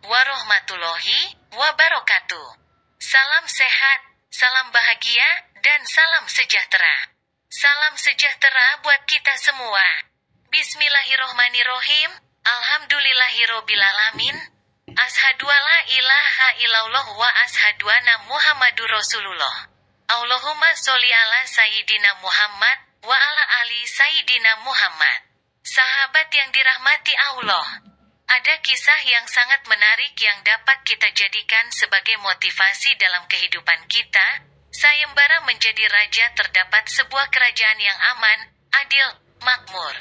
warahmatullahi wabarakatuh. Salam sehat, salam bahagia, dan salam sejahtera. Salam sejahtera buat kita semua. Bismillahirrohmanirrohim. Alhamdulillahirobbilalamin. Ashadu alla ilaha illallah wa ashadu anna Muhammadur Rasulullah. Allahumma sholli ala Sayyidina Muhammad wa ala ali Sayyidina Muhammad. Sahabat yang dirahmati Allah, ada kisah yang sangat menarik yang dapat kita jadikan sebagai motivasi dalam kehidupan kita. Sayembara menjadi raja terdapat sebuah kerajaan yang aman, adil, makmur,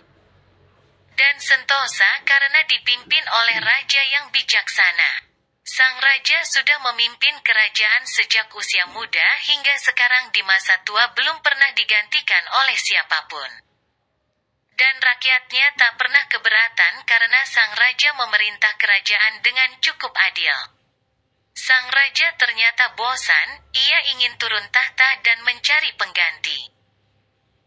dan sentosa karena dipimpin oleh raja yang bijaksana. Sang raja sudah memimpin kerajaan sejak usia muda hingga sekarang di masa tua belum pernah digantikan oleh siapapun. Dan rakyatnya tak pernah keberatan karena sang raja memerintah kerajaan dengan cukup adil. Sang raja ternyata bosan, ia ingin turun tahta dan mencari pengganti.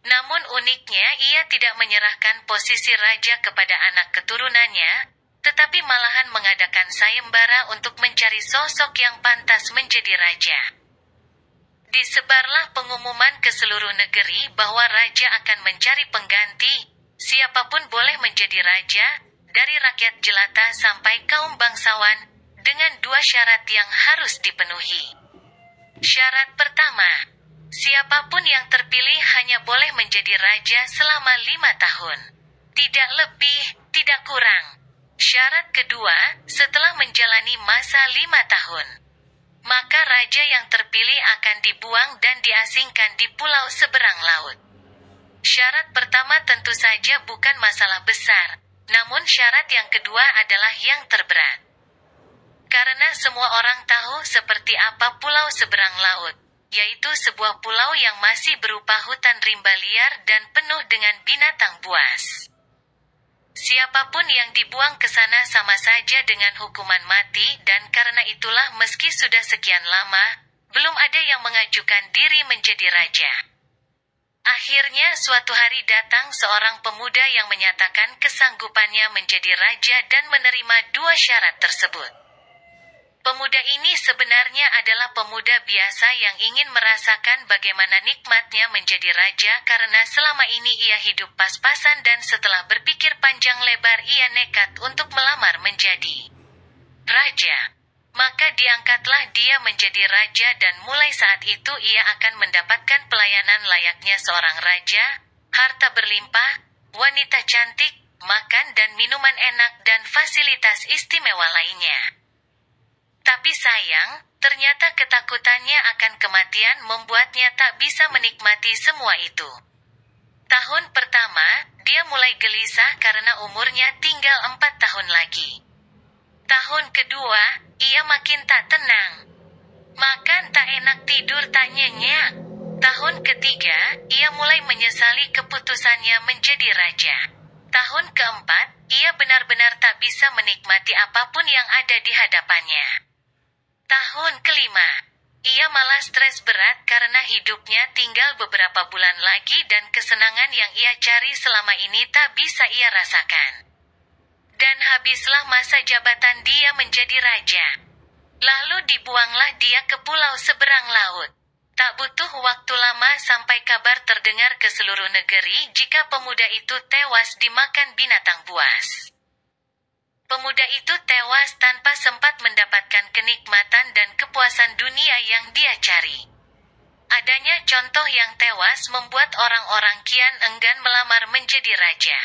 Namun uniknya ia tidak menyerahkan posisi raja kepada anak keturunannya, tetapi malahan mengadakan sayembara untuk mencari sosok yang pantas menjadi raja. Disebarlah pengumuman ke seluruh negeri bahwa raja akan mencari pengganti, siapapun boleh menjadi raja, dari rakyat jelata sampai kaum bangsawan, dengan 2 syarat yang harus dipenuhi. Syarat pertama, siapapun yang terpilih hanya boleh menjadi raja selama 5 tahun. Tidak lebih, tidak kurang. Syarat kedua, setelah menjalani masa 5 tahun, maka raja yang terpilih akan dibuang dan diasingkan di pulau seberang laut. Syarat pertama tentu saja bukan masalah besar, namun syarat yang kedua adalah yang terberat. Karena semua orang tahu seperti apa pulau seberang laut, yaitu sebuah pulau yang masih berupa hutan rimba liar dan penuh dengan binatang buas. Siapapun yang dibuang ke sana sama saja dengan hukuman mati, dan karena itulah meski sudah sekian lama, belum ada yang mengajukan diri menjadi raja. Akhirnya suatu hari datang seorang pemuda yang menyatakan kesanggupannya menjadi raja dan menerima 2 syarat tersebut. Pemuda ini sebenarnya adalah pemuda biasa yang ingin merasakan bagaimana nikmatnya menjadi raja karena selama ini ia hidup pas-pasan dan setelah berpikir panjang lebar ia nekat untuk melamar menjadi raja. Maka diangkatlah dia menjadi raja dan mulai saat itu ia akan mendapatkan pelayanan layaknya seorang raja, harta berlimpah, wanita cantik, makan dan minuman enak dan fasilitas istimewa lainnya. Tapi sayang, ternyata ketakutannya akan kematian membuatnya tak bisa menikmati semua itu. Tahun pertama, dia mulai gelisah karena umurnya tinggal 4 tahun lagi. Tahun kedua, ia makin tak tenang. Makan tak enak, tidur tak nyenyak. Tahun ketiga, ia mulai menyesali keputusannya menjadi raja. Tahun keempat, ia benar-benar tak bisa menikmati apapun yang ada di hadapannya. Tahun kelima, ia malah stres berat karena hidupnya tinggal beberapa bulan lagi dan kesenangan yang ia cari selama ini tak bisa ia rasakan. Dan habislah masa jabatan dia menjadi raja. Lalu dibuanglah dia ke pulau seberang laut. Tak butuh waktu lama sampai kabar terdengar ke seluruh negeri jika pemuda itu tewas dimakan binatang buas. Pemuda itu tewas tanpa sempat mendapatkan kenikmatan dan kepuasan dunia yang dia cari. Adanya contoh yang tewas membuat orang-orang kian enggan melamar menjadi raja.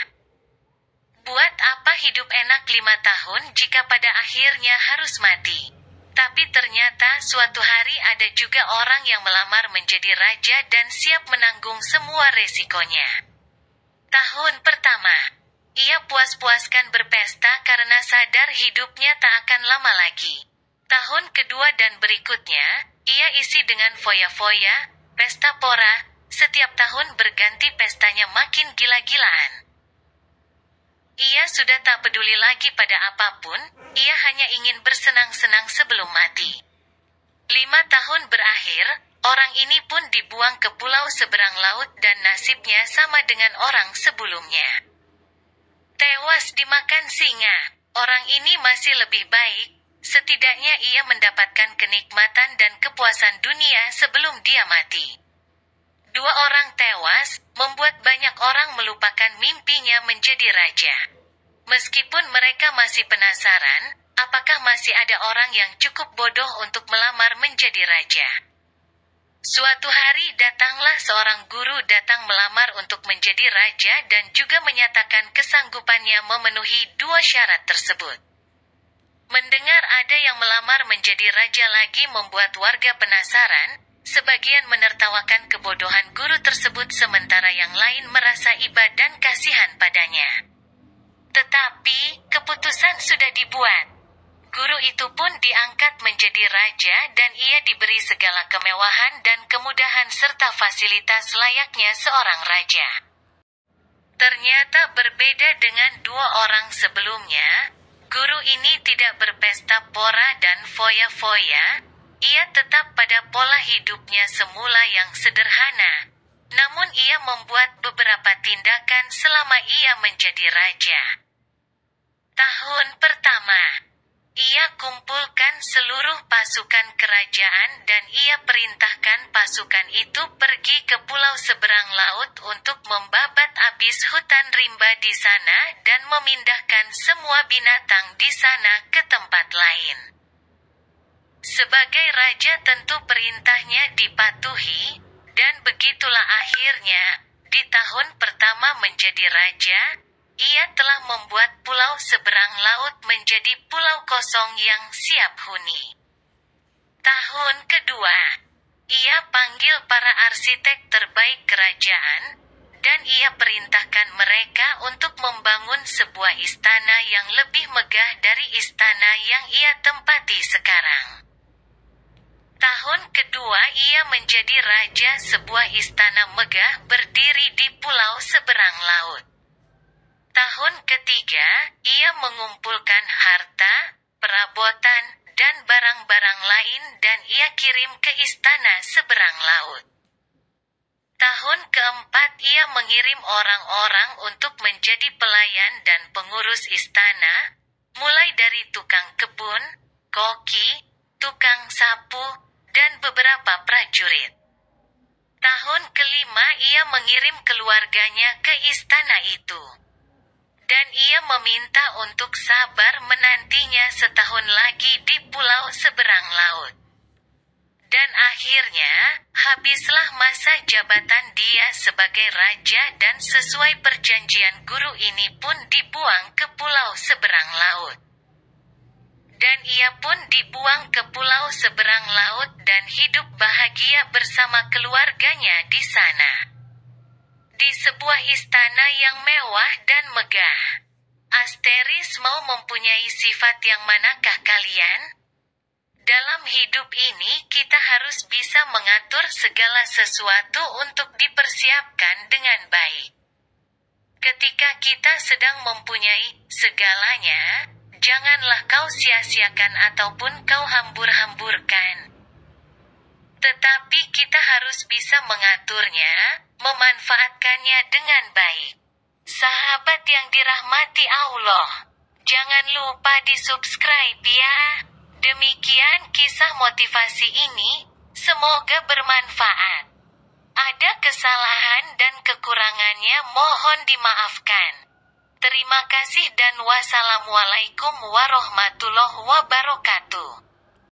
Buat apa hidup enak 5 tahun jika pada akhirnya harus mati? Tapi ternyata suatu hari ada juga orang yang melamar menjadi raja dan siap menanggung semua resikonya. Tahun pertama, ia puas-puaskan berpesta karena sadar hidupnya tak akan lama lagi. Tahun kedua dan berikutnya, ia isi dengan foya-foya, pesta pora, setiap tahun berganti pestanya makin gila-gilaan. Ia sudah tak peduli lagi pada apapun, ia hanya ingin bersenang-senang sebelum mati. 5 tahun berakhir, orang ini pun dibuang ke pulau seberang laut dan nasibnya sama dengan orang sebelumnya. Tewas dimakan singa. Orang ini masih lebih baik, Setidaknya ia mendapatkan kenikmatan dan kepuasan dunia sebelum dia mati. 2 orang tewas, membuat banyak orang melupakan mimpinya menjadi raja. Meskipun mereka masih penasaran, apakah masih ada orang yang cukup bodoh untuk melamar menjadi raja. Suatu hari datanglah seorang guru datang melamar untuk menjadi raja dan juga menyatakan kesanggupannya memenuhi 2 syarat tersebut. Mendengar ada yang melamar menjadi raja lagi membuat warga penasaran, sebagian menertawakan kebodohan guru tersebut sementara yang lain merasa iba dan kasihan padanya. Tetapi, keputusan sudah dibuat. Guru itu pun diangkat menjadi raja dan ia diberi segala kemewahan dan kemudahan serta fasilitas layaknya seorang raja. Ternyata berbeda dengan 2 orang sebelumnya, guru ini tidak berpesta pora dan foya-foya, ia tetap pada pola hidupnya semula yang sederhana. Namun ia membuat beberapa tindakan selama ia menjadi raja. Tahun pertama, ia kumpulkan seluruh pasukan kerajaan dan ia perintahkan pasukan itu pergi ke pulau seberang laut untuk membabat habis hutan rimba di sana dan memindahkan semua binatang di sana ke tempat lain. Sebagai raja tentu perintahnya dipatuhi, dan begitulah akhirnya, di tahun pertama menjadi raja, ia telah membuat pulau seberang laut menjadi pulau kosong yang siap huni. Tahun kedua, ia panggil para arsitek terbaik kerajaan, dan ia perintahkan mereka untuk membangun sebuah istana yang lebih megah dari istana yang ia tempati sekarang. Tahun kedua ia menjadi raja sebuah istana megah berdiri di pulau seberang laut. Tahun ketiga, ia mengumpulkan harta, perabotan, dan barang-barang lain dan ia kirim ke istana seberang laut. Tahun keempat ia mengirim orang-orang untuk menjadi pelayan dan pengurus istana, mulai dari tukang kebun, koki, tukang sapu, dan beberapa prajurit. Tahun kelima ia mengirim keluarganya ke istana itu. Dan ia meminta untuk sabar menantinya setahun lagi di pulau seberang laut. Dan akhirnya, habislah masa jabatan dia sebagai raja dan sesuai perjanjian guru ini pun dibuang ke pulau seberang laut. Dan ia pun dibuang ke pulau seberang laut dan hidup bahagia bersama keluarganya di sana. Di sebuah istana yang mewah dan megah. Asteris mau mempunyai sifat yang manakah kalian? Dalam hidup ini kita harus bisa mengatur segala sesuatu untuk dipersiapkan dengan baik. Ketika kita sedang mempunyai segalanya, janganlah kau sia-siakan ataupun kau hambur-hamburkan. Tetapi kita harus bisa mengaturnya, memanfaatkannya dengan baik. Sahabat yang dirahmati Allah, jangan lupa di-subscribe ya. Demikian kisah motivasi ini, semoga bermanfaat. Ada kesalahan dan kekurangannya mohon dimaafkan. Terima kasih dan wassalamualaikum warahmatullahi wabarakatuh.